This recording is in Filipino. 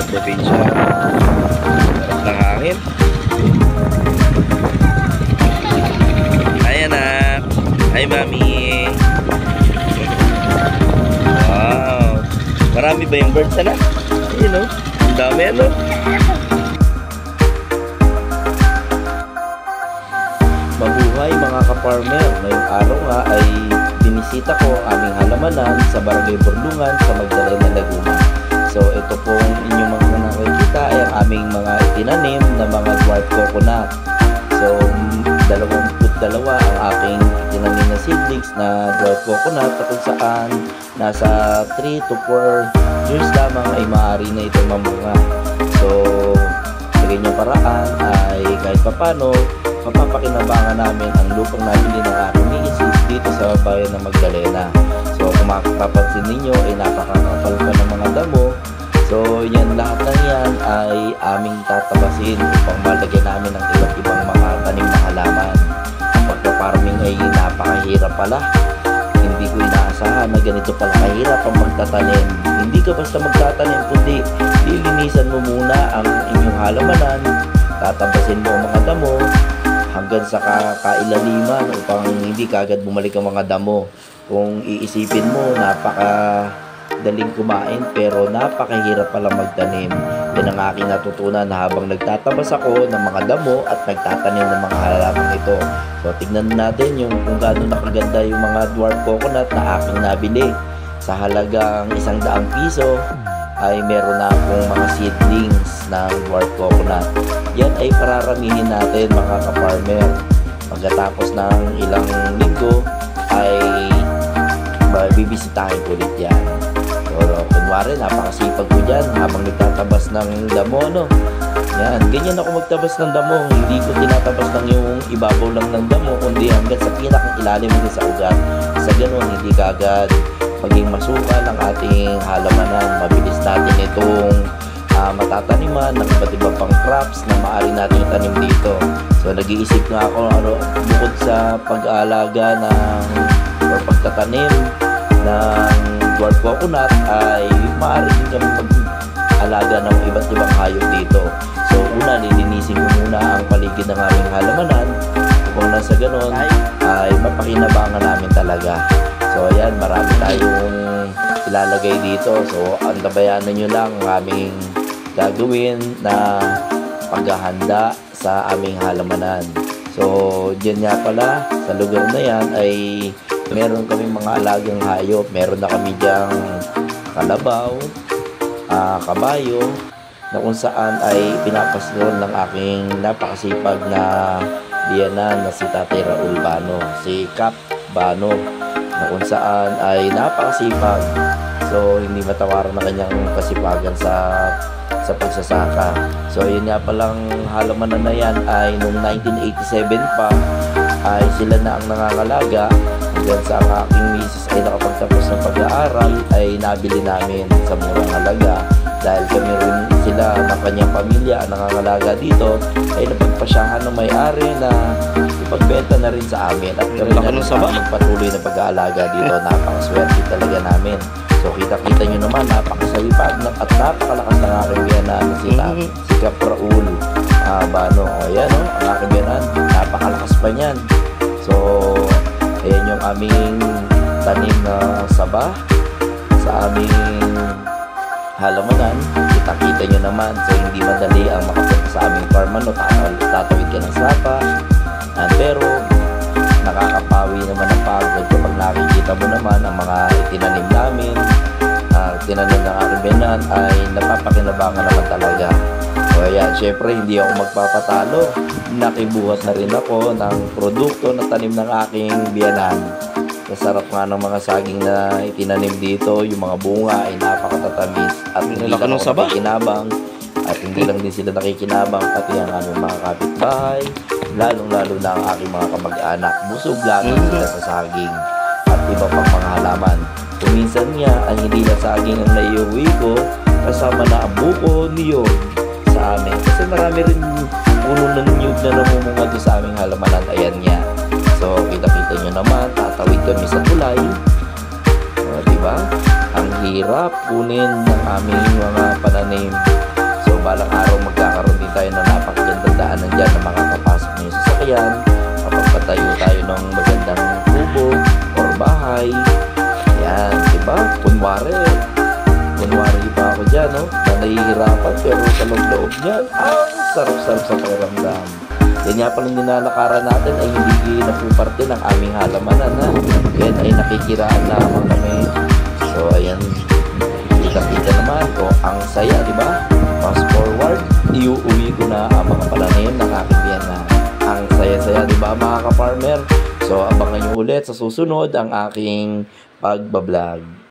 probinsya. Sarap ng hangin. Hi anak. Hi mami. Wow. Marami ba yung birds anak? Ayun o. Ang dami ano. Mabuhay mga ka-farmer. Ngayong araw nga ay binisita ko aming halamanan sa Barangay Burlungan sa Magdalena, Laguna. So ito pong inyong mga nakikita ay ang aming mga itinanim na mga dwarf coconut. So 22 ang aking itinanim na seedlings na dwarf coconut at kung saan nasa 3 to 4 years lamang ay maaari na itong mamunga. So sa ganyang paraan ay kahit papano mapapakinabangan namin ang lupang nabili ng aking misis dito sa bayan ng Magdalena. So kung mapapansin ninyo ay napakakapal pa ng mga damo. So yan lahat ng yan ay aming tatabasin upang malagyan namin ng iba't ibang mga tanim na halaman. Ang pagpa-farming ay napakahirap pala. Hindi ko inaasahan na ganito pala kahirap ang magtatanim. Hindi ka basta magtatanim kundi lilinisan mo muna ang inyong halamanan, tatabasin mo ang mga damo hanggang sa kailaliman upang hindi kagad bumalik ang mga damo. Kung iisipin mo, napakadaling kumain pero napakahirap pala magtanim. Yan ang aking natutunan habang nagtatabas ako ng mga damo at nagtatanim ng mga halaman ito. So tignan natin yung kung gaano nakaganda yung mga dwarf coconut na aking nabili. Sa halagang 100 piso ay meron na akong mga seedlings ng dwarf coconut. Yan ay pararamihin natin mga ka-farmer. Pagkatapos ng ilang linggo ay bibisitahin ko ulit yan. So, kunwari napakasipag ko dyan habang nagtatabas ng damo no? Yan, ganyan ako magtabas ng damo. Hindi ko tinatabas lang yung ibabaw lang ng damo kundi hanggang sa pinakang ilalim hanggang sa ugat. Sa ganun hindi kagad maging masukal ang ating halamanan. Mabilis natin itong matataniman ng iba't iba pang crops na maaari natin itanim dito. So nag-iisip nga ako bukod sa pag-aalaga or pagtatanim ng dwarf coconut ay maaari din kami mag-alaga ng iba't ibang hayop dito. So una, nilinisin ko muna ang paligid ng aming halamanan upang nasa ganon ay mapakinabangan namin talaga. So ayan, marami tayong ilalagay dito. So antabayanan nyo lang ang aming gagawin na paghahanda sa aming halamanan. So dyan nga pala sa lugar na yan ay meron kami mga alagang hayop. Meron na kami dyang kalabaw, kabayo na kung saan ay pinapasyon ng aking napakasipag na biyanan na si Tatay Raul Bano, si Cap Bano, na kung saan ay napakasipag. So hindi matawaran na kanyang kasipagan sa pagsasaka. So yun nga palang halamanan na yan ay noong 1987 pa ay sila na ang nangangalaga hanggang sa aking misis ay nakapagtapos ng pag-aaral ay nabili namin sa murang halaga. Dahil kami rin sila ng kanyang pamilya ang nangangalaga dito ay napagpasyahan ng may-ari na ipagbenta na rin sa amin at kami na rin magpatuloy na pag-aalaga dito. Napakaswerte talaga namin. So kita-kita nyo naman, napakasawipag at napakalakas ng aking biyanan si Cap Raul Bano. O yan o, ang aking biyanan, napakalakas pa niyan. So ayan yung aming tanim na saba sa aming halamanan. Kita-kita nyo naman. So hindi madali ang makapunta sa aming farm. Tatawid ka ng sapa. Pero nakakapawi naman ang pagod kapag nakikita mo naman ang mga itinanim namin. Tinanim ng aking biyanan ay napapakinabangan naman talaga. So ayan, syempre hindi ako magpapatalo. Nakibuhat na rin ako ng produkto na tanim ng aking biyanan. Masarap nga ng mga saging na itinanim dito. Yung mga bunga ay napakatatamis at hindi lang ako nakikinabang. At hindi lang din sila nakikinabang, pati ang aming mga kapitbahay, lalong-lalo na ang aking mga kamag-anak. Busog lang sila sa saging at iba pang mga halaman. Kuminsan nga ay hindi na saging ang naiuwi ko, kasama na ang buko niyog sa amin. Kasi marami rin puno ng niyog na namumunga doon sa aming halamanan. Ayan nga. So kita-kita nyo naman, tatawid kami sa tulay. Diba? Ang hirap kunin ng aming mga pananim balang araw magkakaroon din tayo ng napakagandang daanan dyan na makakapasok ng sasakyan kapag patayo tayo ng magandang kubo or bahay. Yan, diba? Kunwari pa ako dyan, no? Na nahihirapan pero sa loob niyan, ang sarap-sarap sa pakiramdam. Yan nga palang ninalakaran natin ay hindi napuparte ng aming halamanan, ha? Yan ay nakikiraan naman kami. So, ayan, kita-kita naman. O, ang saya, di ba? Fast forward, iuwi ko na ang mga pananim ng aking biyanan. Ang saya-saya, di ba, mga ka-farmer? So, abangan nyo ulit sa susunod ang aking pagbablog.